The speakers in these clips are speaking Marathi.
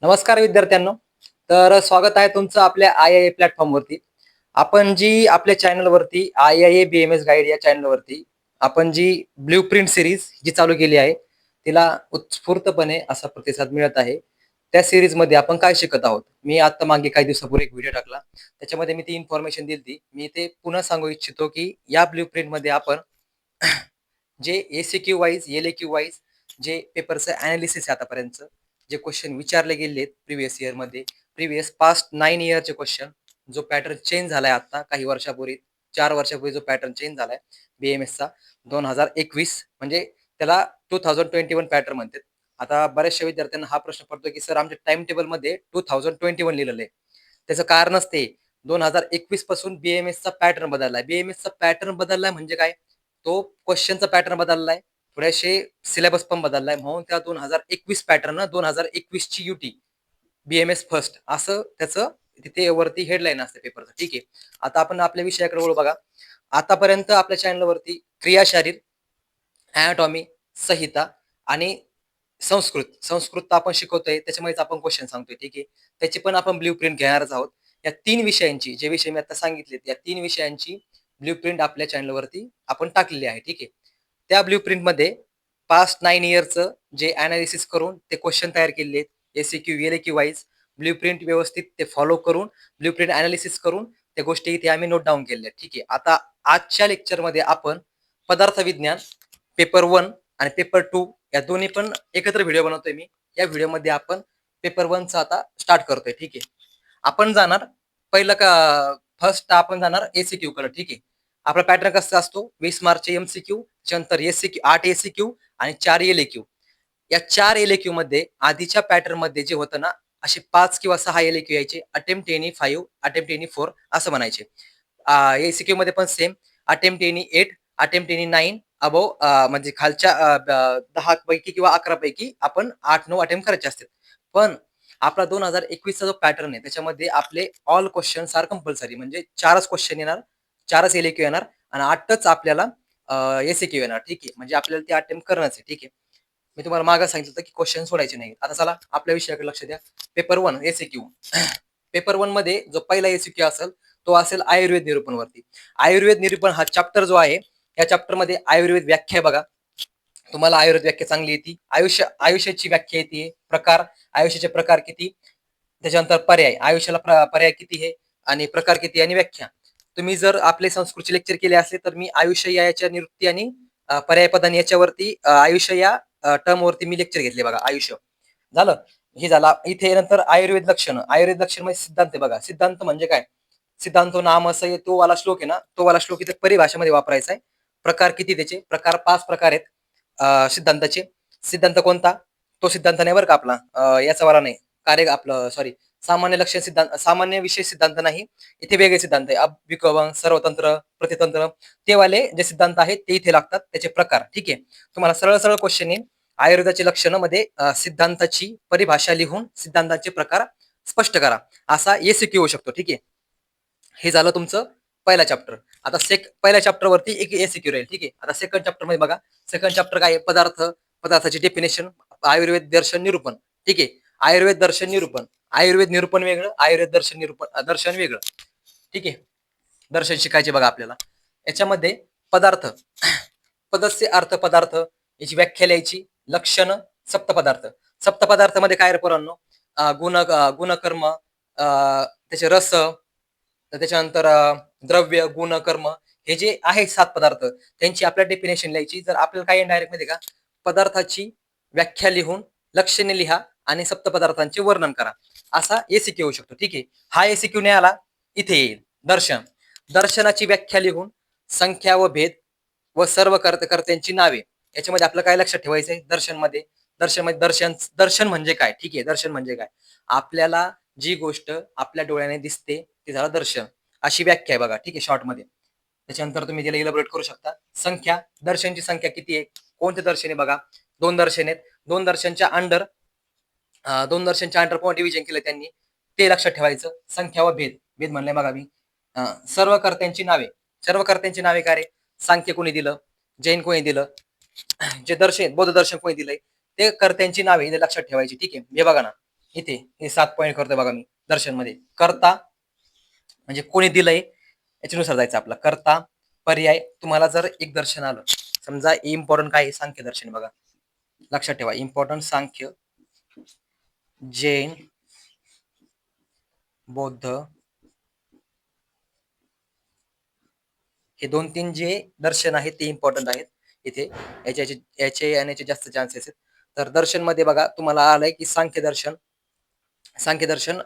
नमस्कार विद्यार्थ्यांनो. तर स्वागत आहे तुमचं आपल्या आय-आय-ए प्लॅटफॉर्मवरती. आपण जी आपल्या चॅनलवरती आय-आय-ए बी-एम-एस गाईड या चॅनलवरती आपण जी ब्लूप्रिंट सिरीज जी चालू केली आहे, तिला उत्स्फूर्तपणे असा प्रतिसाद मिळत आहे. त्या सीरीजमध्ये आपण काय शिकत आहोत? मी आता मागे काही दिवसापूर्वी एक व्हिडिओ टाकला. त्याच्यामध्ये मी ती इन्फॉर्मेशन दिली. मी ते पुन्हा सांगू इच्छितो, की या ब्लूप्रिंटमध्ये आपण जे एसीक्यू वाईज, एलएक्यू वाईज जे पेपरचं ॲनालिसिस आहे आतापर्यंतचं, जे क्वेश्चन विचारले गेले आहेत प्रिव्हियस इयरमध्ये, प्रिव्हियस पास्ट 9 इयरचे क्वेश्चन, जो पॅटर्न चेंज झालाय आता काही वर्षापूर्वी, 4 वर्षापूर्वी जो पॅटर्न चेंज झालाय बी-एम-एसचा 2021 म्हणजे त्याला 2021 पॅटर्न म्हणतात. आता बऱ्याचशा विद्यार्थ्यांना हा प्रश्न पडतो, की सर आमच्या टाईम टेबलमध्ये 2021 लिहिलेलं आहे. त्याचं कारणच ते 2021 पासून बी-एम-एसचा पॅटर्न बदललाय. बी-एम-एसचा पॅटर्न बदललाय म्हणजे काय? तो क्वेश्चनचा पॅटर्न बदललाय, थोडेसे सिलेबस पण बदललाय. म्हणून त्या 2021 पॅटर्न 2021 ची युटी बी-एम-एस फर्स्ट असं त्याचं तिथे वरती हेडलाईन असते पेपरचं. ठीक आहे. आता आपण आपल्या विषयाकडे वळू बघा. आतापर्यंत आपल्या चॅनलवरती क्रियाशारीर, अॅनाटॉमी, संहिता आणि संस्कृत आपण शिकवतोय, त्याच्यामुळेच आपण क्वेश्चन सांगतोय. ठीक आहे. त्याची पण आपण ब्लूप्रिंट घेणारच आहोत. या 3 विषयांची, जे विषय मी आता सांगितलेत, या 3 विषयांची ब्लूप्रिंट आपल्या चॅनलवरती आपण टाकलेली आहे. ठीक आहे. त्या ब्लूप्रिंटमध्ये पास्ट 9 इयरचं जे ॲनालिसिस करून ते क्वेश्चन तयार केलेले आहेत. एसीक्यू, एलएक्यू वाईज ब्लूप्रिंट व्यवस्थित ते फॉलो करून, ब्लूप्रिंट ॲनालिसिस करून त्या गोष्टी इथे आम्ही नोट डाउन केलेल्या आहेत. ठीक आहे. आता आजच्या लेक्चरमध्ये आपण पदार्थ विज्ञान पेपर 1 आणि पेपर 2 या दोन्ही पण एकत्र व्हिडिओ बनवतोय मी. या व्हिडिओमध्ये आपण पेपर 1 चा आता स्टार्ट करतोय. ठीक आहे. आपण जाणार पहिलं का फर्स्ट आपण जाणार एसीक्यू कडे. ठीक आहे. आपला पॅटर्न कसा असतो? 20 मार्कचे एमसीक्यू, त्याच्यानंतर एसीक्यू 8 एसीक्यू आणि 4 एलएक्यू. या 4 एलएक्यू मध्ये आधीच्या पॅटर्न मध्ये जे होतं ना, असे 5 किंवा 6 एलएक्यू यायचे. अटेम्प्ट एनी 5, अटेम्प्ट एनी 4 असं म्हणायचे. एसीक्यू मध्ये पण same, attempt any 8, attempt any 9 above, म्हणजे खालच्या 10 पैकी किंवा 11 पैकी आपण 8-9 अटेम्प्ट करायचे असतात. पण आपला 2021 चा जो पॅटर्न आहे त्याच्यामध्ये आपले ऑल क्वेश्चन्स आर कंपल्सरी, म्हणजे 4च क्वेश्चन येणार, 4च एलएक्यू येणार आणि 8च आपल्याला एसीक्यू येणार. ठीक आहे. म्हणजे आपल्याला ते अटेम्प्ट करणंच आहे. ठीक आहे. मी तुम्हाला मागे सांगितलं होतं की क्वेश्चन सोडायचे नाही. आता चला आपल्या विषयाकडे लक्ष द्या. पेपर 1 एसीक्यू. पेपर 1 मध्ये जो पहिला एसीक्यू असेल तो असेल आयुर्वेद निरूपण वरती. आयुर्वेद निरूपण हा चॅप्टर जो आहे, या चॅप्टर मध्ये आयुर्वेद व्याख्या बघा. तुम्हाला आयुर्वेद व्याख्या चांगली येते. आयुष्याची व्याख्या येते. प्रकार, आयुष्याचे प्रकार किती, त्याच्यानंतर पर्याय, आयुष्याला पर्याय किती आहे आणि प्रकार किती आणि व्याख्या. तुम्ही जर आपले संस्कृतचे लेक्चर केले असले तर मी आयुष्य याच्या निवृत्ती आणि पर्याय पदाने याच्यावरती आयुष्य या टर्म वरती मी लेक्चर घेतले बघा. आयुष्य झालं. हे झाला. इथे नंतर आयुर्वेद लक्षण. आयुर्वेद लक्षण म्हणजे सिद्धांत आहे बघा. सिद्धांत म्हणजे काय? सिद्धांतो नाम असं तो वाला श्लोक आहे ना, तो वाला श्लोक इथे परिभाषेमध्ये वापरायचा आहे. प्रकार किती त्याचे? प्रकार 5 प्रकार आहेत सिद्धांताचे. सिद्धांत कोणता? तो सिद्धांत नाही बरं का आपला, याचा वाला नाही, कार्य आपलं सॉरी, सामान्य लक्षण सिद्धांत, सामान्य विषय सिद्धांत नाही. इथे वेगळे सिद्धांत आहे. अभ्युपगम, सर्वतंत्र, प्रतितंत्र, ते वाले जे सिद्धांत आहेत ते इथे लागतात. त्याचे प्रकार. ठीक आहे. तुम्हाला सरळ सरळ क्वेश्चन येईल. आयुर्वेदाचे लक्षण मध्ये सिद्धांताची परिभाषा लिहून सिद्धांताचे प्रकार स्पष्ट करा, असा एसीक्यू होऊ शकतो. ठीक आहे. हे झालं तुमचं पहिला चॅप्टर. आता पहिल्या चॅप्टर वरती एक एसीक्यू राहील. ठीक आहे. आता सेकंड चॅप्टर मध्ये बघा. सेकंड चॅप्टर काय आहे? पदार्थ, पदार्थाची डेफिनेशन, आयुर्वेद दर्शन निरूपण. ठीक आहे. आयुर्वेद दर्शन निरूपण, आयुर्वेद निरूपण वेगळं, आयुर्वेद दर्शन निरूपण दर्शन वेगळं. ठीक आहे. दर्शन शिकायचे बघा आपल्याला. याच्यामध्ये पदार्थ, पदस्य अर्थ पदार्थ, याची व्याख्या लिहायची. लक्षण, सप्तपदार्थ. सप्तपदार्थामध्ये काय रे पोरांनो? गुणकर्म, त्याचे रस, त्याच्यानंतर द्रव्य, गुण, कर्म, हे जे आहे 7 पदार्थ, त्यांची आपल्याला डेफिनेशन लिहायची. जर आपल्याला काय डायरेक्ट मध्ये का पदार्थाची व्याख्या लिहून लक्षणे लिहा आणि सप्तपदार्थांचे वर्णन करा, असा एसीक्यू होऊ शकतो. ठीक आहे. हा एसीक्यू नाही आला, इथे येईल दर्शन. दर्शनाची व्याख्या लिहून संख्या व भेद व सर्व कर्त्यांची नावे. याच्यामध्ये आपलं काय लक्षात ठेवायचंय? दर्शन म्हणजे काय? ठीक आहे. दर्शन म्हणजे काय? आपल्याला जी गोष्ट आपल्या डोळ्याने दिसते ते झालं दर्शन, अशी व्याख्या आहे बघा. ठीक आहे. शॉर्ट मध्ये. त्याच्यानंतर तुम्ही त्याला इलॅबोरेट करू शकता. संख्या, दर्शनची संख्या किती आहे? कोणते दर्शन आहे बघा? 2 दर्शन आहेत. 2 दर्शनच्या अंडर, 2 दर्शनच्या अंडर कोण डिव्हिजन केलं त्यांनी, ते लक्षात ठेवायचं. संख्या व भेद, भेद म्हणले बघा मी. सर्व कर्त्यांची नावे. सर्व कर्त्यांची नावे काय रे? सांख्य कोणी दिलं, जैन कोणी दिलं, जे दर्शन बौद्ध दर्शन कोणी दिलंय, ते कर्त्यांची नावे लक्षात ठेवायची. ठीक आहे. हे बघा ना, इथे हे 7 पॉईंट करतोय बघा मी दर्शन मध्ये. कर्ता म्हणजे कोणी दिलंय याच्यानुसार जायचं आपला. कर्ता, पर्याय. तुम्हाला जर एक दर्शन आलं, समजा इम्पॉर्टंट काय आहे, सांख्य दर्शन बघा. लक्षात ठेवा, इम्पॉर्टंट सांख्य, जैन, बौद्ध, हे 2-3 जे दर्शन आहेत ते इम्पॉर्टंट आहेत इथे. याचे येण्याचे जास्त चान्सेस आहेत. तर दर्शन मध्ये बघा तुम्हाला आलंय की सांख्य दर्शन. सांख्य दर्शन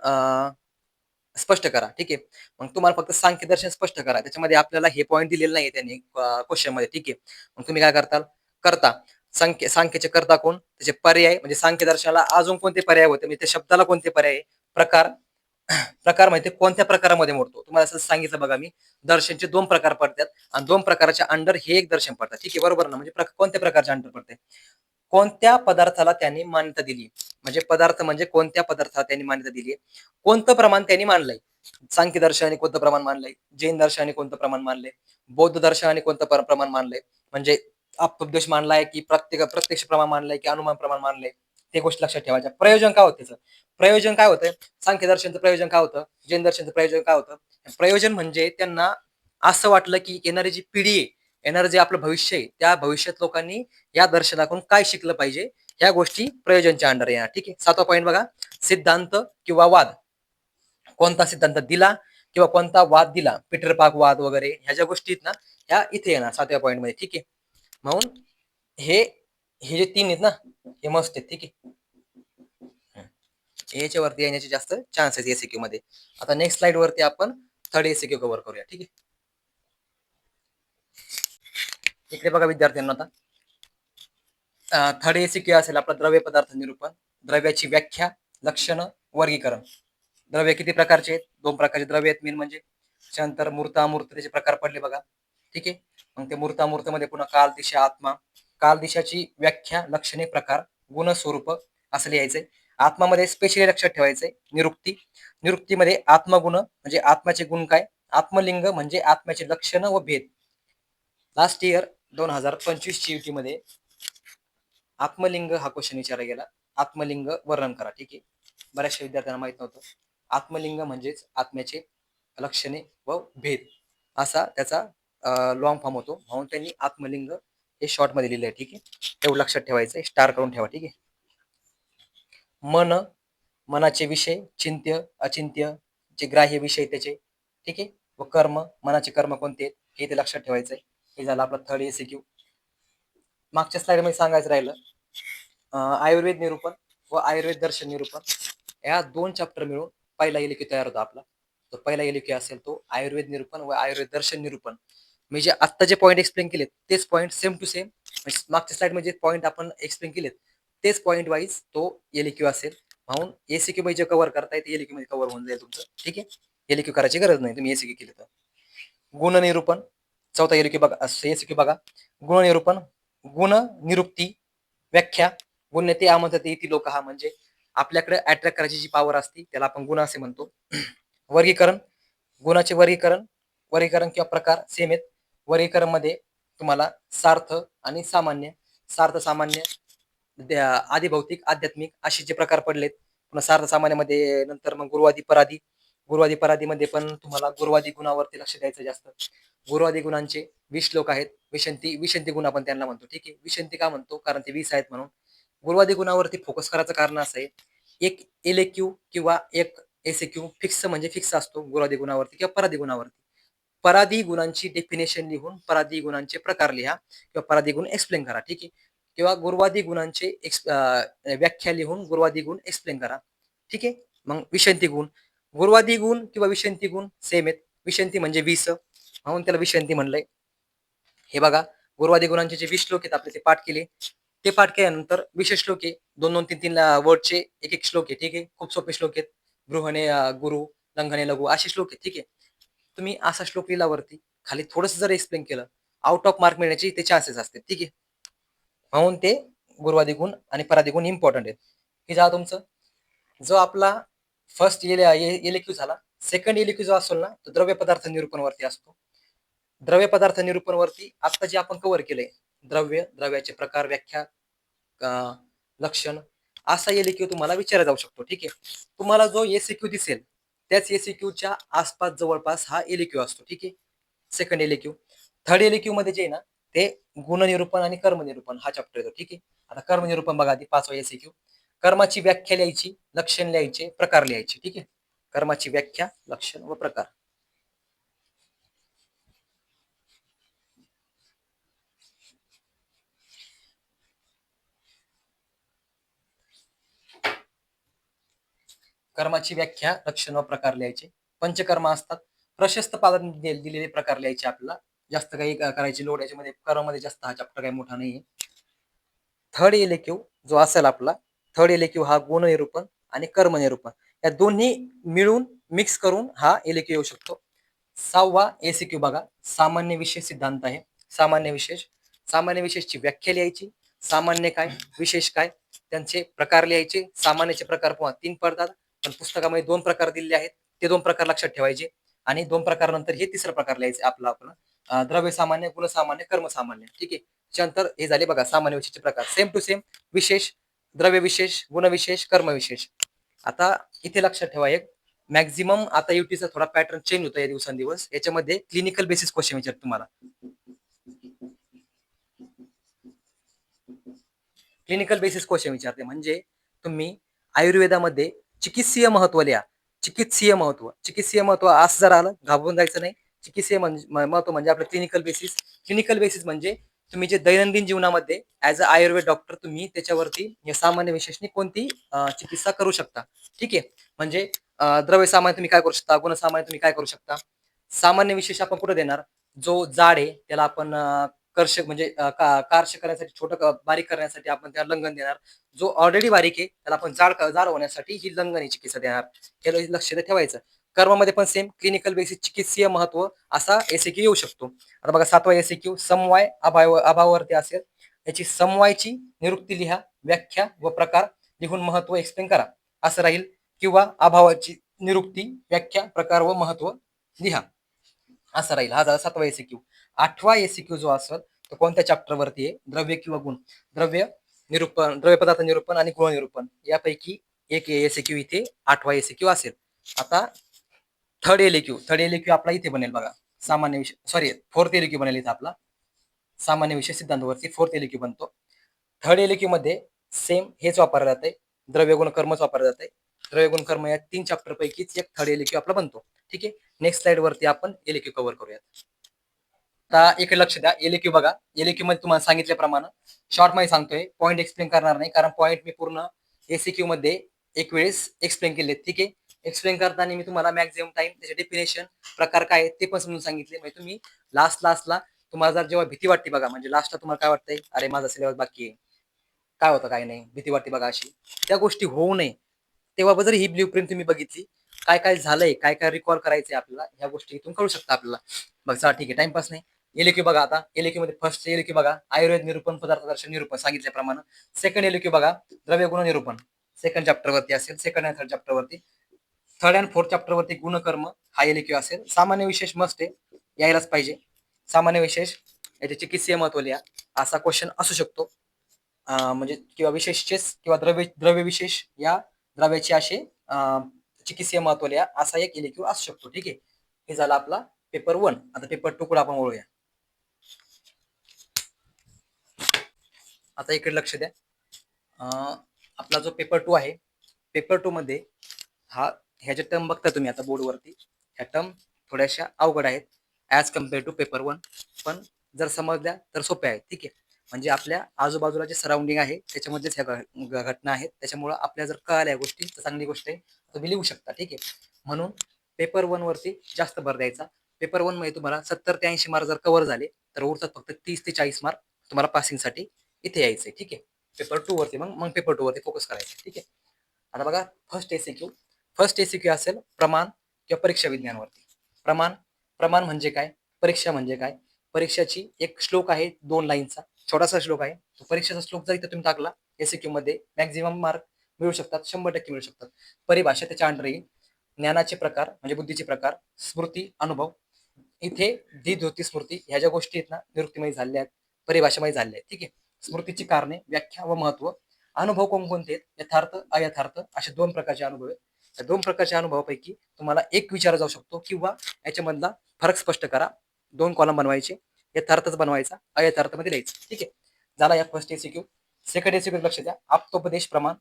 स्पष्ट करा. ठीक आहे. मग तुम्हाला फक्त सांख्य दर्शन स्पष्ट करा. त्याच्यामध्ये आपल्याला हे पॉईंट दिलेले नाहीये त्यांनी क्वेश्चन मध्ये. ठीक आहे. मग तुम्ही काय करताल, करता सांख्याचे करता कोण, त्याचे पर्याय म्हणजे सांख्य दर्शनाला अजून कोणते पर्याय होते, म्हणजे त्या शब्दाला कोणते पर्याय, प्रकार. प्रकार माहिती कोणत्या प्रकारामध्ये मोडतो, तुम्हाला असं सांगितलं बघा मी. दर्शनचे 2 प्रकार पडतात आणि 2 प्रकाराच्या अंडर हे एक दर्शन पडतात. ठीक आहे, बरोबर ना. म्हणजे कोणत्या प्रकारच्या अंडर पडते, कोणत्या पदार्थाला त्यांनी मान्यता दिली. म्हणजे पदार्थ म्हणजे कोणत्या पदार्थाला त्यांनी मान्यता दिली, कोणतं प्रमाण त्यांनी मानलंय. सांख्य दर्शनाने कोणतं प्रमाण मानलंय, जैन दर्शनाने कोणतं प्रमाण मानलंय, बौद्ध दर्शनाने कोणतं प्रमाण मानलंय. म्हणजे अपदेश मानलाय की प्रत्यक्ष प्रमाण मानलंय की अनुमान प्रमाण मानलंय. ते गोष्ट लक्षात ठेवायच्या. प्रयोजन काय होतं त्याचं, प्रयोजन काय होतं, सांख्य दर्शनचं प्रयोजन काय होतं, जैन दर्शनचं प्रयोजन काय होतं. प्रयोजन म्हणजे त्यांना असं वाटलं की येणारी जी पिढी आहे, येणारं जे आपलं भविष्य आहे, त्या भविष्यात लोकांनी या दर्शनातून काय शिकलं पाहिजे, ह्या गोष्टी प्रयोजनच्या अंडर येणार. ठीक आहे. 7वा पॉईंट बघा, सिद्धांत किंवा वाद. कोणता सिद्धांत दिला किंवा कोणता वाद दिला, पीटर पाक वाद वगैरे ह्या ज्या गोष्टी आहेत ना, ह्या इथे येणार 7व्या पॉईंट मध्ये. ठीक आहे. म्हणून हे हे जे 3 आहेत ना, हे मस्त आहेत. ठीक आहे. याच्यावरती येण्याचे जास्त चान्सेस एसीक्यू मध्ये. आता नेक्स्ट स्लाइड वरती आपण थर्ड एसीक्यू कव्हर करूया. ठीक आहे. इकडे बघा विद्यार्थ्यांना, आता थर्ड एसीक्यू असेल आपला द्रव्य पदार्थ निरूपण, द्रव्याची व्याख्या, लक्षण, वर्गीकरण. द्रव्य किती प्रकारचे आहेत, 2 प्रकारचे द्रव्य आहेत मेन म्हणजे. त्यानंतर मूर्त अमूर्त त्याचे प्रकार पडले बघा. ठीक आहे. मग ते मूर्त अमूर्त मध्ये पुन्हा काल, दिशा, आत्मा. काल दिशाची व्याख्या, लक्षणे, प्रकार, गुण, स्वरूप असं लिहायचंय. आत्मामध्ये स्पेशली लक्षात ठेवायचंय निरुक्ती. निरुक्तीमध्ये आत्मगुण म्हणजे आत्म्याचे गुण काय, आत्मलिंग म्हणजे आत्म्याचे लक्षण व भेद. लास्ट इयर 2025 ची मध्ये आत्मलिंग हा क्वेश्चन विचारला गेला. आत्मलिंग वर्णन करा. ठीक आहे. बऱ्याचशा विद्यार्थ्यांना माहित नव्हतं. आत्मलिंग म्हणजेच आत्म्याचे लक्षणे व भेद असा त्याचा लॉंग फॉर्म होतो. म्हणून त्यांनी आत्मलिंग हे शॉर्ट मध्ये लिहिलंय. ठीक आहे. तेवढं लक्षात ठेवायचं, स्टार करून ठेवा. ठीक आहे. मन, मनाचे विषय, चिंत्य, अचिंत्य, जे ग्राह्य विषय त्याचे. ठीक आहे. व कर्म, मनाचे कर्म कोणते हे ते लक्षात ठेवायचंय. हे झालं आपलं थर्ड एसीक्यू. मागच्या स्लाइड मध्ये सांगायचं राहिलं, आयुर्वेद निरूपण व आयुर्वेद दर्शन निरूपण या 2 चॅप्टर मिळून पहिला एलिक्यू तयार होता आपला. तो पहिला एलिक्यू असेल तो आयुर्वेद निरूपण व आयुर्वेद दर्शन निरूपण. मी जे आत्ता जे पॉईंट एक्सप्लेन केलेत तेच पॉईंट सेम टू सेम मागच्या स्लाइड मध्ये पॉईंट आपण एक्सप्लेन केलेत तेच पॉईंट वाईज तो एलिक्यू असेल. म्हणून एसीक्यू मध्ये जे कव्हर करता येते एलिक्यू मध्ये कव्हर होऊन जाईल तुमचं. ठीक आहे. एलिक्यू करायची गरज नाही तुम्ही एसीक्यू केलं तर. गुण निरूपण, चौथा एलिक्यू बघा, एसीक्यू बघा. गुण निरूपण, गुण निरुक्ती, व्याख्या. गुणनेते आमंत्रित येती लोक, हा म्हणजे आपल्याकडे अट्रॅक्ट करायची जी पॉवर असते त्याला आपण गुण असे म्हणतो. वर्गीकरण, गुणाचे वर्गीकरण, वर्गीकरण किंवा प्रकार सेम आहेत. वर्गीकरण मध्ये तुम्हाला सार्थ आणि सामान्य, सार्थ सामान्य, आदिभौतिक आध्यात्मिक असे जे प्रकार पडलेत. पुन्हा सार्थ सामान्यामध्ये नंतर मग गुरुवादी परादी. गुरुवादी परादीमध्ये पण तुम्हाला गुरुवादी गुणावरती लक्ष द्यायचं जास्त. गुरुवादी गुणांचे 20 श्लोक आहेत. विशंती गुण आपण त्यांना म्हणतो. ठीक आहे. विशंती का म्हणतो, कारण ते 20 आहेत म्हणून. गुरुवादी गुणावरती फोकस करायचं कारण असं आहे, एक एलएक्यू किंवा एक एसएक्यू फिक्स म्हणजे फिक्स असतो गुरुवादी गुणावरती किंवा परादी गुणावरती. परादी गुणांची डेफिनेशन लिहून परादी गुणांचे प्रकार लिहा किंवा परादी गुण एक्सप्लेन करा. ठीक आहे. किंवा गुरुवादी गुणांचे व्याख्या लिहून गुरुवादी गुण एक्सप्लेन करा. ठीक आहे. मग विशंती गुण, गुरुवादी गुण किंवा विशंती गुण सेम आहेत. विशंती म्हणजे 20 म्हणून त्याला विशंती म्हणलंय. हे बघा, गुरुवादी गुणांचे जे 20 श्लोक आहेत आपले ते पाठ केले. ते पाठ केल्यानंतर विशेष श्लोक आहे 2-2, 3-3 वर्डचे एक श्लोक आहे. ठीक आहे. खूप सोपे श्लोक आहेत. गृहणे गुरु, लंघने लघु असे श्लोक आहेत. ठीक आहे. तुम्ही असा श्लोक लिहिल्यावरती खाली थोडस जर एक्सप्लेन केलं, आउट ऑफ मार्क मिळण्याचे ते चान्सेस असतात. ठीक आहे. म्हणून ते गुरुवादी गुण आणि परादी गुण इम्पॉर्टंट आहेत. हे जा तुमचं जो आपला फर्स्ट एलिक्यू झाला. सेकंड एलिक्यू जो असेल ना, तो द्रव्य पदार्थ निरूपण वरती असतो. द्रव्य पदार्थ निरूपण वरती आता जे आपण कव्हर केलंय, द्रव्याचे प्रकार, व्याख्या, लक्षण असा एलक्यू तुम्हाला विचारला जाऊ शकतो. ठीक आहे. तुम्हाला जो एसक्यू दिसेल त्याच एसक्यूच्या आसपास जवळपास हा एलक्यू असतो. ठीक आहे. सेकंड एलक्यू. थर्ड एलक्यू मध्ये जे आहे ना ते गुणनिरूपण आणि कर्मनिरूपण हा चॅप्टर येतो. ठीक आहे. आता कर्मनिरूपण बघा आधी 5वा एसक्यू. कर्माची व्याख्या लिहायची, लक्षण लिहायचे, प्रकार लिहायचे. ठीक आहे. कर्माची व्याख्या, लक्षण व प्रकार. कर्माची व्याख्या, लक्षण व प्रकार लिहायचे. पंचकर्म असतात. प्रशस्त पालन दिलेले प्रकार लिहायचे आपल्याला. जास्त काही करायची लोड याच्यामध्ये कर्मामध्ये जास्त हा चॅप्टर काही मोठा नाहीये. थर्ड एलेक्यू जो असेल आपला, थर्ड एलेक्यू हा गुणनिरूपण आणि कर्मनिरूपण या दोन्ही मिळून मिक्स करून हा एलेक्यू येऊ शकतो. 6वा एसीक्यू बघा, सामान्य विशेष सिद्धांत आहे. सामान्य विशेष, सामान्य विशेषची व्याख्या लिहायची. सामान्य काय, विशेष काय, त्यांचे प्रकार लिहायचे. सामान्यचे प्रकार 3 पडतात, पण पुस्तकामध्ये 2 प्रकार दिलेले आहेत. ते 2 प्रकार लक्षात ठेवायचे आणि 2 प्रकार नंतर हे तिसरा प्रकार लिहायचे आपला द्रव्य सामान्य, गुणसामान्य, कर्मसामान्य. ठीक आहे. त्यानंतर हे झाले बघा सामान्य विशेषचे प्रकार. सेम टू सेम विशेष, द्रव्य विशेष, गुणविशेष, कर्मविशेष. आता इथे लक्षात ठेवा एक मॅक्झिमम आता युटीचा थोडा पॅटर्न चेंज होतो या दिवसांदिवस. याच्यामध्ये क्लिनिकल बेसिस क्वेश्चन विचारतो तुम्हाला. क्लिनिकल बेसिस क्वेश्चन विचारते म्हणजे तुम्ही आयुर्वेदामध्ये चिकित्सीय महत्व लिहा. चिकित्सीय महत्व, चिकित्सीय महत्व असं जर आलं घाबरून जायचं नाही. चिकित्सीय महत्व म्हणजे आपलं क्लिनिकल बेसिस. क्लिनिकल बेसिस म्हणजे तुम्ही जे दैनंदिन जीवनामध्ये ऍज अ आयुर्वेद डॉक्टर तुम्ही त्याच्यावरती या सामान्य विशेषने कोणती चिकित्सा करू शकता. ठीक आहे. म्हणजे द्रव्य सामान्य तुम्ही काय करू शकता, गुणसामान्य तुम्ही काय करू शकता. सामान्य विशेष आपण कुठे देणार, जो जाड आहे त्याला आपण कर्षक म्हणजे कार्ष करण्यासाठी छोटं बारीक करण्यासाठी आपण त्याला लंगन देणार. जो ऑलरेडी बारीक आहे त्याला आपण जाड होण्यासाठी ही लंगन चिकित्सा देणार. हे लक्ष ठेवायचं. कर्मामध्ये पण सेम क्लिनिकल बेसिस चिकित्सीय महत्व असा एसक्यू येऊ शकतो. आता बघा 7वा एसक्यू समवाय अभावावरती असेल. याची समवायची निरुक्ती लिहा, व्याख्या व प्रकार लिहून महत्व एक्सप्लेन करा असं राहील. किंवा अभावाची निरुक्ती, व्याख्या, प्रकार व महत्व लिहा असं राहील. हा झाला 7वा एसक्यू. 8वा एसक्यू जो असेल तो कोणत्या चॅप्टर वरती आहे, द्रव्य किंवा गुण. द्रव्य निरूपण, द्रव्य पदार्थ निरूपण आणि गुण निरूपण यापैकी एक एसक्यू इथे 8वा एसक्यू असेल. आता थर्ड एलक्यू आपला इथे बनेल बघा. सामान्य विषय, सॉरी, फोर्थ एलक्यू बनेल इथे आपला. सामान्य विषय सिद्धांतावरती फोर्थ एलक्यू बनतो. थर्ड एलक्यू मध्ये सेम हेच वापरलं जाते, द्रव्य गुण कर्मच वापरलं जाते. द्रव्य गुण कर्म या 3 चॅप्टर पैकीच एक थर्ड एलक्यू आपला बनतो. ठीक आहे. नेक्स्ट स्लाइड वरती आपण एलक्यू कव्हर करूयात. आता इकडे लक्ष द्या. एलक्यू बघा. एलक्यू मध्ये तुम्हाला सांगितल्याप्रमाणे शॉर्ट मध्ये सांगतोय, पॉईंट एक्सप्लेन करणार नाही कारण पॉईंट मी पूर्ण एसीक्यू मध्ये एक वेळेस एक्सप्लेन केले. ठीक आहे. एक्सप्लेन करताना मी तुम्हाला मॅक्झिमम टाइम त्याचे डेफिनेशन, प्रकार काय ते पण समजून सांगितले. म्हणजे तुम्ही लास्टला तुम्हाला जर जेव्हा भीती वाटते बघा, म्हणजे लास्टला तुम्हाला काय वाटतंय, अरे माझा सिलेबस बाकी आहे, काय होतं काय नाही, भीती वाटते बघा अशी, त्या गोष्टी होऊ नये तेव्हा जर ही ब्ल्यू प्रिंट तुम्ही बघितली, काय काय झालंय, काय काय रिकॉल करायचंय आपल्याला, ह्या गोष्टी इथून कळू शकता आपल्याला. बघ चला ठीक आहे, टाइमपास नाही. एलक्यू बघा. आता एलक्यू मध्ये फर्स्ट एलक्यू बघा, आयुर्वेद निरूपण, पदार्थ दर्शन निरूपण सांगितल्याप्रमाणे. सेकंड एलक्यू बघा, द्रव्य गुण निरूपण, सेकंड चॅप्टर वरती असेल. सेकंड आणि थर्ड चॅप्टर वरती. थर्ड अँड फोर्थ चॅप्टर वरती गुणकर्म हा एलक्यू असेल. सामान्य विशेष मस्ट आहे, यायलाच पाहिजे. सामान्य विशेष याचे चिकित्सीय महत्व लिहा असा क्वेश्चन असू शकतो. म्हणजे किंवा विशेषचेच किंवा द्रव्य विशेष या द्रव्याचे असे चिकित्सीय महत्व लिहा असा एक एलक्यू असू शकतो. ठीक आहे. हे झाला आपला पेपर 1. आता पेपर 2 कडे आपण वळूया. आता इकडे लक्ष द्या. आपला जो पेपर 2 आहे, पेपर 2 मध्ये ह्याच्या टर्म बघता तुम्ही आता बोर्डवरती. ह्या टर्म थोड्याशा अवघड आहेत ऍज कम्पेअर टू पेपर 1, पण जर समजल्या तर सोप्या आहेत. ठीक आहे. म्हणजे आपल्या आजूबाजूला जे सराउंडिंग आहे त्याच्यामध्येच ह्या घटना आहेत. त्याच्यामुळे आपल्या जर कळाल्या गोष्टी तर चांगली गोष्ट आहे, तुम्ही लिहू शकता. ठीक आहे. म्हणून पेपर 1 वरती जास्त भर द्यायचा. पेपर 1 मध्ये तुम्हाला 70 ते 80 मार्क जर कव्हर झाले तर उरतात फक्त 30 ते 40 मार्क तुम्हाला पासिंगसाठी इथे यायचंय. ठीक आहे. पेपर 2 वरती मग पेपर 2 वरती फोकस करायचं. ठीक आहे. आता बघा फर्स्ट एसीक्यू असेल प्रमाण किंवा परीक्षा विज्ञानवरती. प्रमाण म्हणजे काय, परीक्षा म्हणजे काय. परीक्षाची एक श्लोक आहे 2 लाईनचा, छोटासा श्लोक आहे. तो परीक्षेचा श्लोक जर इथे तुम्ही टाकला एसीक्यू मध्ये मॅक्झिमम मार्क मिळू शकतात, 100% मिळू शकतात. परिभाषा त्याच्या अंडर येईल. ज्ञानाचे प्रकार म्हणजे बुद्धीचे प्रकार, स्मृती, अनुभव. इथे धीत होती स्मृती ह्या ज्या गोष्टी आहेत ना निवृत्तीमध्ये झालेल्या आहेत, परिभाषेमध्ये झालेल्या आहेत. ठीक आहे. स्मृतीची कारणे, व्याख्या व महत्व, अनुभव कोणकोणते आहेत? यथार्थ, अयथार्थ असे दोन प्रकारचे अनुभव आहेत. या दोन प्रकारच्या अनुभवापैकी तुम्हाला एक विचारला जाऊ शकतो किंवा याच्यामधला फरक स्पष्ट करा. दोन कॉलम बनवायचे, यथार्थच बनवायचा, अयथार्थमध्ये लिहायचं. ठीक आहे. झाला या फर्स्ट एसीक्यू. सेकंड एसीक्यू लक्ष द्या. आप्तोपदेश प्रमाण,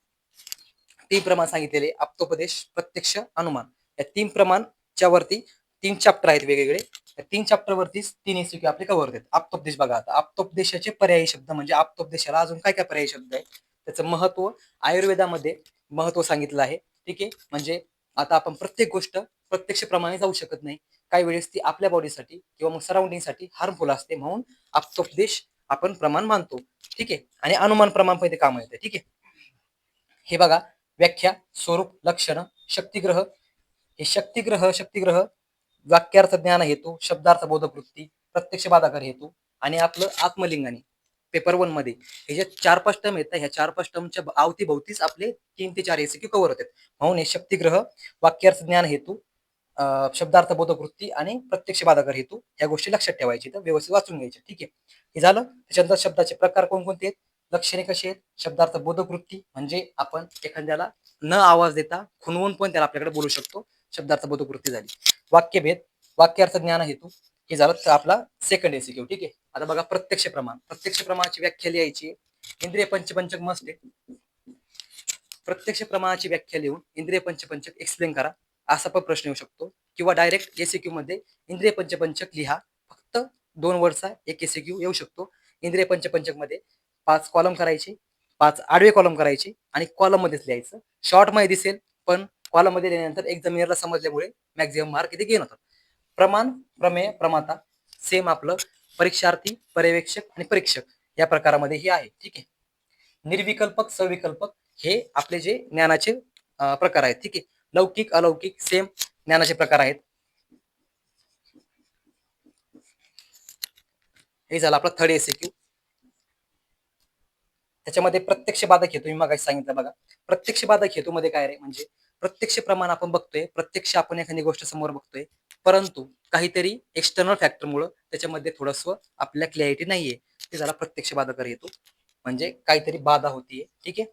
तीन प्रमाण सांगितलेले, आप्तोपदेश, प्रत्यक्ष, अनुमान. या तीन प्रमाणच्या वरती तीन चॅप्टर आहेत वेगवेगळे. या तीन चॅप्टर वरतीच तीन एसीक्यू आपले कव्हर होतात. आप्तोपदेश बघा आता. आप्तोपदेशाचे पर्यायी शब्द म्हणजे आप्तोपदेशाला अजून काय काय पर्यायी शब्द आहे, त्याचं महत्व आयुर्वेदामध्ये महत्व सांगितलं आहे. ठीक आहे. म्हणजे आता आपण प्रत्येक गोष्ट प्रत्यक्ष प्रमाणे जाऊ शकत नाही. काही वेळेस ती आपल्या बॉडीसाठी किंवा मग सराउंडिंगसाठी हार्मफुल असते, म्हणून आप्तोपदेश आपण प्रमाण मानतो. ठीक आहे. आणि अनुमान प्रमाण पण ते काम येते. ठीक आहे. हे बघा, व्याख्या, स्वरूप, लक्षण, शक्तिग्रह. हे शक्तिग्रह वाक्यार्थ ज्ञान हेतू, शब्दार्थ बोधक वृत्ती, प्रत्यक्ष बाधाकर हेतू आणि आपलं आत्मलिंगाने. पेपर 1 मध्ये हे जे 4-5 टर्म येतात, ह्या 4-5 टर्मच्या अवतीभोवतीच आपले 3 ते 4 एसीक्यू कव्हर होतात. म्हणून हे शक्तिग्रह, वाक्यार्थ ज्ञान हेतू, शब्दार्थ बोधक वृत्ती आणि प्रत्यक्ष बाधाकर हेतू या गोष्टी लक्षात ठेवायची, तर व्यवस्थित वाचून घ्यायचे. ठीक आहे. हे झालं. त्याच्यानंतर शब्दाचे प्रकार कोणकोणते आहेत, लक्षणे कशी आहेत, शब्दार्थ बोधक वृत्ती म्हणजे आपण एखाद्याला न आवाज देता खुणवून पण त्याला आपल्याकडे बोलू शकतो, शब्दार्थ बोधक वृत्ती झाली. वाक्यभेद, वाक्यार्थ ज्ञान हेतू हे झालं तर आपला सेकंड एसीक्यू. ठीक आहे. आता बघा, प्रत्यक्ष प्रमाण. प्रत्यक्ष प्रमाणाची व्याख्या लिहायची. इंद्रिय पंचपंचक मस्ट आहे. प्रत्यक्ष प्रमाणाची व्याख्या लिहून इंद्रिय पंचपंचक एक्सप्लेन करा, असा पण प्रश्न येऊ शकतो. किंवा डायरेक्ट एसीक्यू मध्ये इंद्रिय पंचपंचक लिहा, फक्त 2 वर्डचा एक एसीक्यू येऊ शकतो. इंद्रिय पंचपंचक मध्ये 5 कॉलम करायचे, 5 आडवे कॉलम करायचे आणि कॉलम मध्येच लिहायचं. शॉर्ट मध्ये दिसेल, पण कॉलम मध्ये लिहिल्यानंतर एक्झामिनरला समजल्यामुळे मॅक्झिमम मार्क इथे गेन होतात. प्रमाण, प्रमेय, प्रमाता सेम आपलं परीक्षार्थी, पर्यवेक्षक आणि परीक्षक या प्रकारामध्ये हे आहे. ठीक आहे. निर्विकल्पक, सविकल्पक हे आपले जे ज्ञानाचे प्रकार आहेत. ठीक आहे. लौकिक, अलौकिक सेम ज्ञानाचे प्रकार आहेत. हे झालं आपला थर्ड एसीक्यू. त्याच्यामध्ये प्रत्यक्ष बाधक हेतू मी मगाशी सांगितलं बघा. प्रत्यक्ष बाधक हेतू मध्ये काय रे, म्हणजे प्रत्यक्ष प्रमाण आपण बघतोय, प्रत्यक्ष आपण एखादी गोष्ट समोर बघतोय, परंतु काहीतरी एक्सटर्नल फॅक्टरमुळे त्याच्यामध्ये थोडंसं आपल्या क्लॅरिटी नाहीये, ते झाला प्रत्यक्ष बाधक हेतू, म्हणजे काहीतरी बाधा होतीये. ठीक आहे.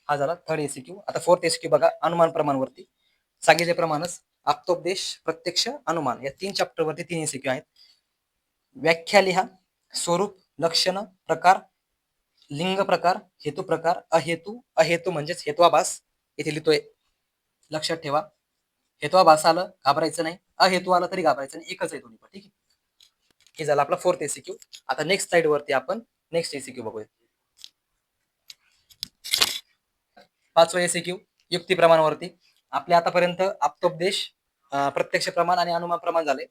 हा झाला थर्ड एसीक्यू. आता फोर्थ एसीक्यू बघा, अनुमान प्रमाणवरती सांगितल्याप्रमाणेच आप्तोपदेश, प्रत्यक्ष, अनुमान या 3 चॅप्टर वरती 3 एसीक्यू आहेत. व्याख्या लिहा, स्वरूप, लक्षण, प्रकार, लिंग प्रकार, हेतू प्रकार, अहेतू. अहेतू म्हणजेच हेत्वाभास इथे लिहितोय, लक्षात ठेवा. हेत्वाभास आलं घाबरायचं नाही, अहेतू आलं तरी घाबरायचं नाही, एकच आहे दोन्ही पण. ठीक आहे. हे झालं आपला फोर्थ एसीक्यू. आता नेक्स्ट साइड वरती आपण नेक्स्ट एसीक्यू बघूया. 5वा एसीक्यू युक्ती प्रमाणावरती. आपले आतापर्यंत आप्तोपदेश, प्रत्यक्ष प्रमाण आणि अनुमान प्रमाण झाले.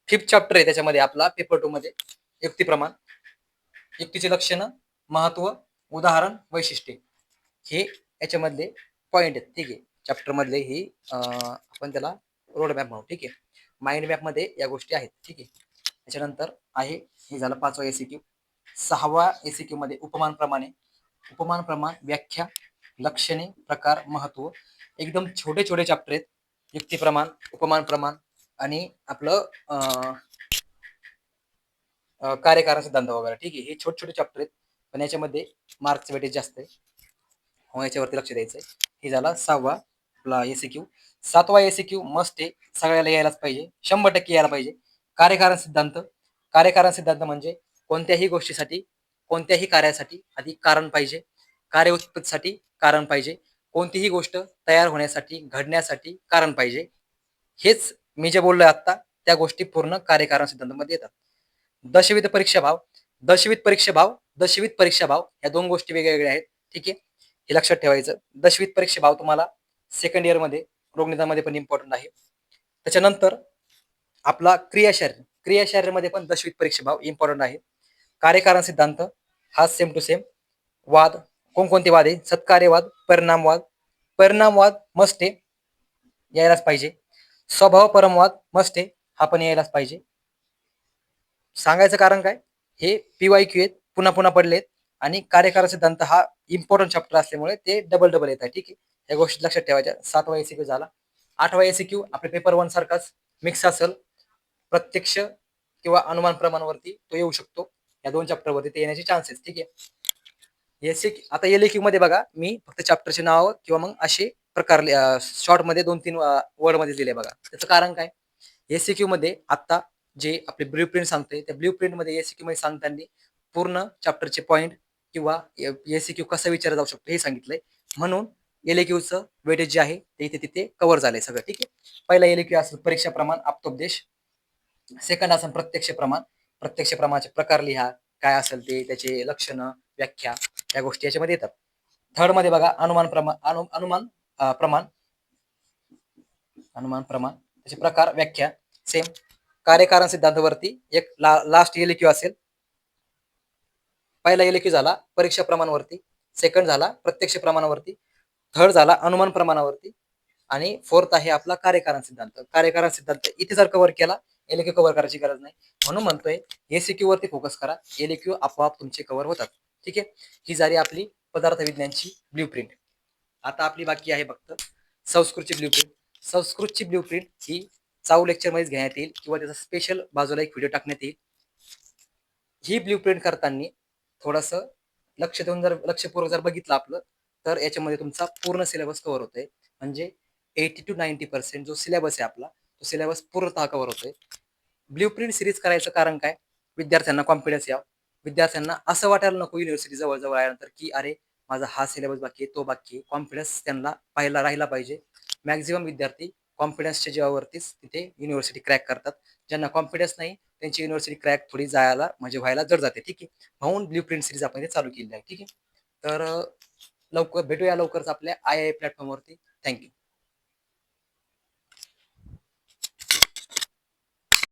5th चॅप्टर आहे त्याच्यामध्ये आपला पेपर 2 मध्ये युक्ती प्रमाण. युक्तीचे लक्षण, महत्व, उदाहरण, वैशिष्ट्ये हे याच्यामधले पॉइंट आहेत. ठीक आहे. चॅप्टर मधले ही आपण त्याला रोड मॅप म्हणू. ठीक आहे. माइंड मॅप मध्ये या गोष्टी आहेत. ठीक आहे. त्याच्यानंतर आहे, हे झालं 5वा एसीक्यू. 6वा एसीक्यू मध्ये उपमान प्रमाणे. उपमान प्रमाण, व्याख्या, लक्षणे, प्रकार, महत्व. एकदम छोटे छोटे चॅप्टर आहेत. युक्ती प्रमाण, उपमान प्रमाण आणि आपलं कार्यकारण सिद्धांत वगैरे. ठीक आहे. हे छोटे छोटे चॅप्टर आहेत, पण याच्यामध्ये मार्क्स वेटेज जास्त आहे, हो याच्यावरती लक्ष द्यायचंय. हे झाला 6वा आपला एसीक्यू. 7वा एसीक्यू मस्ट आहे, सगळ्याला यायलाच पाहिजे, 100% यायला पाहिजे. कार्यकारण सिद्धांत. कार्यकारण सिद्धांत म्हणजे कोणत्याही गोष्टीसाठी, कोणत्याही कार्यासाठी आधी कारण पाहिजे, कार्य उत्पत्तीसाठी कारण पाहिजे, कोणतीही गोष्ट तयार होण्यासाठी, घडण्यासाठी कारण पाहिजे. हेच मी जे बोललोय आता, त्या गोष्टी पूर्ण कार्यकारण सिद्धांतामध्ये येतात. दशविध परीक्षा भाव, दशविध परीक्षा भाव, दशविध परीक्षा भाव या दोन गोष्टी वेगवेगळ्या आहेत. ठीक आहे. हे लक्षात ठेवायचं. दशविध परीक्षा भाव तुम्हाला सेकंड इयर मध्ये रोगनिदानमध्ये पण इम्पॉर्टंट आहे. त्याच्यानंतर आपला क्रियाशारीर, क्रियाशारीरमध्ये पण दशविध परीक्षा भाव इम्पॉर्टंट आहे. कार्यकारण सिद्धांत हा सेम टू सेम. वाद, कोणकोणते वाद आहे, सत्कार्यवाद, परिणामवाद. परिणामवाद मस्ट आहे, यायलाच पाहिजे. स्वभाव परमवाद मस्ट आहे, हा पण यायलाच पाहिजे. सांगायचं कारण काय, हे PYQ आहेत, पुन्हा पुन्हा पडलेत आणि कार्यकारण सिद्धांत हा इम्पॉर्टंट चॅप्टर असल्यामुळे ते डबल डबल येत आहे. ठीक आहे. या गोष्टी लक्षात ठेवायच्या. 7वा एसीक्यू झाला. 8वा एसीक्यू आपल्या पेपर 1 सारखाच मिक्स असेल, प्रत्यक्ष किंवा अनुमान प्रमाणावरती तो येऊ शकतो. या 2 चॅप्टर वरती ते येण्याचे चान्सेस. ठीक आहे. आता एलएक्यू मध्ये बघा मी फक्त चॅप्टरचे नाव किंवा मग असे प्रकार शॉर्ट मध्ये 2-3 वर्ड मध्ये दिले बघा. त्याचं कारण काय? एसीक्यू मध्ये आता जे आपले ब्ल्यू प्रिंट सांगतोय त्या ब्ल्यू प्रिंट मध्ये एसीक्यू मध्ये सांगताना पूर्ण चॅप्टरचे पॉईंट किंवा एसीक्यू कसा विचारला जाऊ शकतो हे सांगितलंय. म्हणून एलएक्यूचं वेटेज जे आहे ते इथे तिथे कव्हर झालंय सगळं. ठीक आहे. पहिला एलएक्यू असेल परीक्षा प्रमाण आप्तोपदेश. सेकंड असेल प्रत्यक्ष प्रमाण. प्रत्यक्ष प्रमाणाचे प्रकार लिहा, काय असेल ते, त्याचे लक्षणं, व्याख्या या गोष्टी याच्यामध्ये येतात. थर्ड मध्ये बघा अनुमान प्रमाण प्रमाण अनुमान प्रमाण त्याचे प्रकार, व्याख्या सेम. कार्यकारण सिद्धांतावरती एक लास्ट एलक्यू असेल. पहिला एलक्यू झाला परीक्षा प्रमाणावरती, सेकंड झाला प्रत्यक्ष प्रमाणावरती, थर्ड झाला अनुमान प्रमाणावरती आणि फोर्थ आहे आपला कार्यकारण सिद्धांत. कार्यकारण सिद्धांत इथे जर कव्हर केला एलक्यू कव्हर करायची गरज नाही. म्हणून म्हणतोय एसीक्यू वरती फोकस करा, एलक्यू आपोआप तुमचे कव्हर होतात. ठीक आहे. ही झाली आपली पदार्थ विज्ञानची ब्ल्यू प्रिंट. आता आपली बाकी आहे फक्त संस्कृतची ब्ल्यू प्रिंट. संस्कृतची ब्ल्यू प्रिंट ही चाऊ लेक्चर मध्येच घेण्यात येईल किंवा त्याचा स्पेशल बाजूला एक व्हिडिओ टाकण्यात येईल. ही ब्ल्यू प्रिंट करताना थोडस लक्ष देऊन जर लक्षपूर्वक जर बघितलं आपलं तर याच्यामध्ये तुमचा पूर्ण सिलेबस कव्हर होतोय. म्हणजे 80 to 90% जो सिलेबस आहे आपला तो सिलेबस पूर्णतः कव्हर होतोय. ब्ल्यू प्रिंट सिरीज करायचं कारण काय? विद्यार्थ्यांना कॉन्फिडन्स यावं. विद्यार्थ्यांना असं वाटायला नको युनिव्हर्सिटी जवळ आल्यानंतर की अरे माझा हा सिलेबस बाकी आहे, तो बाकी आहे. कॉन्फिडन्स त्यांना पाहायला राहिला पाहिजे. मॅक्झिमम विद्यार्थी कॉन्फिडन्सच्या जीवावरतीच तिथे युनिव्हर्सिटी क्रॅक करतात. ज्यांना कॉन्फिडन्स नाही त्यांची युनिव्हर्सिटी क्रॅक थोडी जायला म्हणजे व्हायला जड जाते. ठीक आहे. म्हणून ब्ल्यू प्रिंट सिरीज आपण चालू केली आहे. ठीक आहे. तर लवकर भेटूया लवकरच आपल्या आय प्लॅटफॉर्मवरती. थँक्यू.